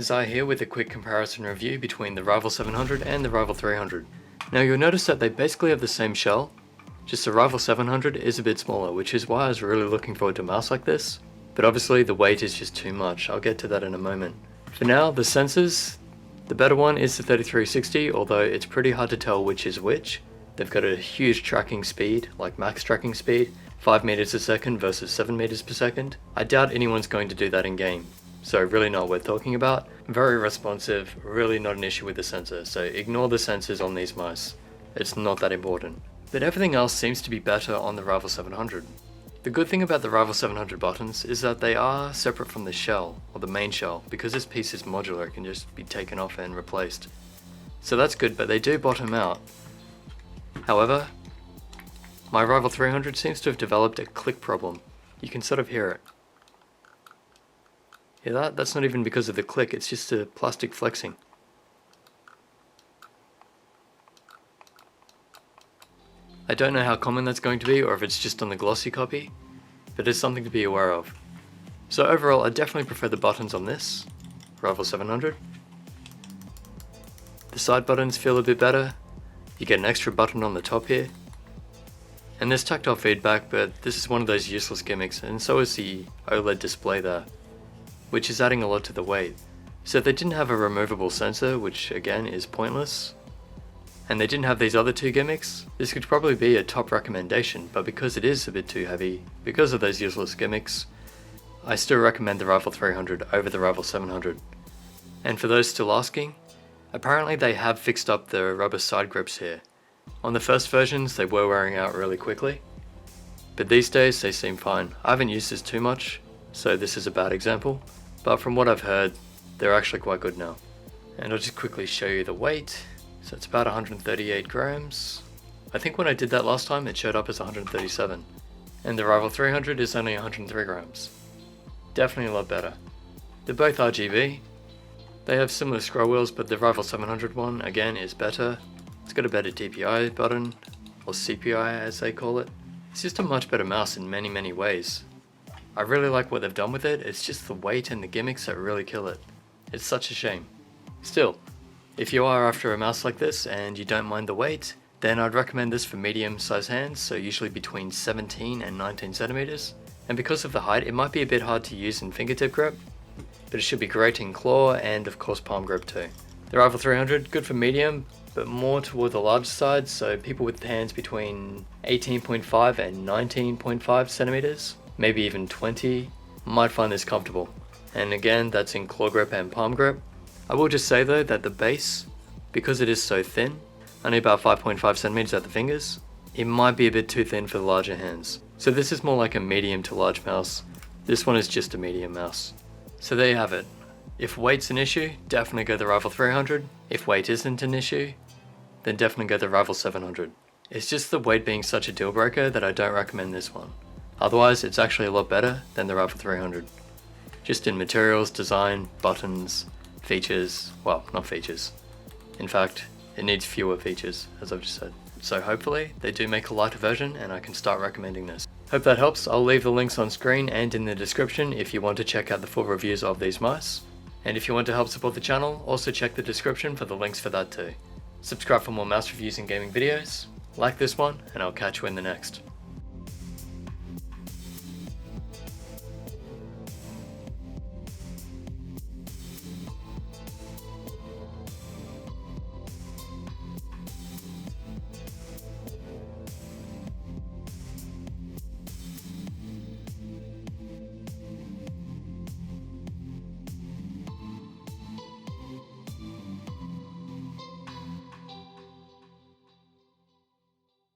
Zai here with a quick comparison review between the Rival 700 and the Rival 300. Now you'll notice that they basically have the same shell, just the Rival 700 is a bit smaller, which is why I was really looking forward to a mouse like this, but obviously the weight is just too much. I'll get to that in a moment. For now, the sensors, the better one is the 3360, although it's pretty hard to tell which is which. They've got a huge tracking speed, like max tracking speed, 5 meters a second versus 7 meters per second. I doubt anyone's going to do that in game, so really not worth talking about. Very responsive, really not an issue with the sensor, so ignore the sensors on these mice. It's not that important. But everything else seems to be better on the Rival 700. The good thing about the Rival 700 buttons is that they are separate from the shell, or the main shell, because this piece is modular, it can just be taken off and replaced. So that's good, but they do bottom out. However, my Rival 300 seems to have developed a click problem. You can sort of hear it. Hear that? That's not even because of the click, it's just a plastic flexing. I don't know how common that's going to be or if it's just on the glossy copy, but it's something to be aware of. So overall, I definitely prefer the buttons on this Rival 700. The side buttons feel a bit better. You get an extra button on the top here. And there's tactile feedback, but this is one of those useless gimmicks, and so is the OLED display there, which is adding a lot to the weight. So if they didn't have a removable sensor, which again is pointless, and they didn't have these other two gimmicks, this could probably be a top recommendation, but because it is a bit too heavy, because of those useless gimmicks, I still recommend the Rival 300 over the Rival 700. And for those still asking, apparently they have fixed up the rubber side grips here. On the first versions they were wearing out really quickly, but these days they seem fine. I haven't used this too much, so this is a bad example, but from what I've heard, they're actually quite good now. And I'll just quickly show you the weight. So it's about 138 grams. I think when I did that last time it showed up as 137. And the Rival 300 is only 103 grams. Definitely a lot better. They're both RGB. They have similar scroll wheels, but the Rival 700 one, again, is better. It's got a better DPI button, or CPI as they call it. It's just a much better mouse in many ways. I really like what they've done with it, it's just the weight and the gimmicks that really kill it. It's such a shame. Still, if you are after a mouse like this and you don't mind the weight, then I'd recommend this for medium sized hands, so usually between 17 and 19 centimeters. And because of the height, it might be a bit hard to use in fingertip grip, but it should be great in claw and of course palm grip too. The Rival 300, good for medium, but more toward the large side, so people with hands between 18.5 and 19.5 centimeters, maybe even 20, might find this comfortable. And again, that's in claw grip and palm grip. I will just say though that the base, because it is so thin, only about 5.5 centimeters at the fingers, it might be a bit too thin for the larger hands. So this is more like a medium to large mouse. This one is just a medium mouse. So there you have it. If weight's an issue, definitely go the Rival 300. If weight isn't an issue, then definitely go the Rival 700. It's just the weight being such a deal breaker that I don't recommend this one. Otherwise, it's actually a lot better than the Rival 300. Just in materials, design, buttons, features, well, not features. In fact, it needs fewer features, as I've just said. So hopefully, they do make a lighter version and I can start recommending this. Hope that helps. I'll leave the links on screen and in the description if you want to check out the full reviews of these mice. And if you want to help support the channel, also check the description for the links for that too. Subscribe for more mouse reviews and gaming videos, like this one, and I'll catch you in the next.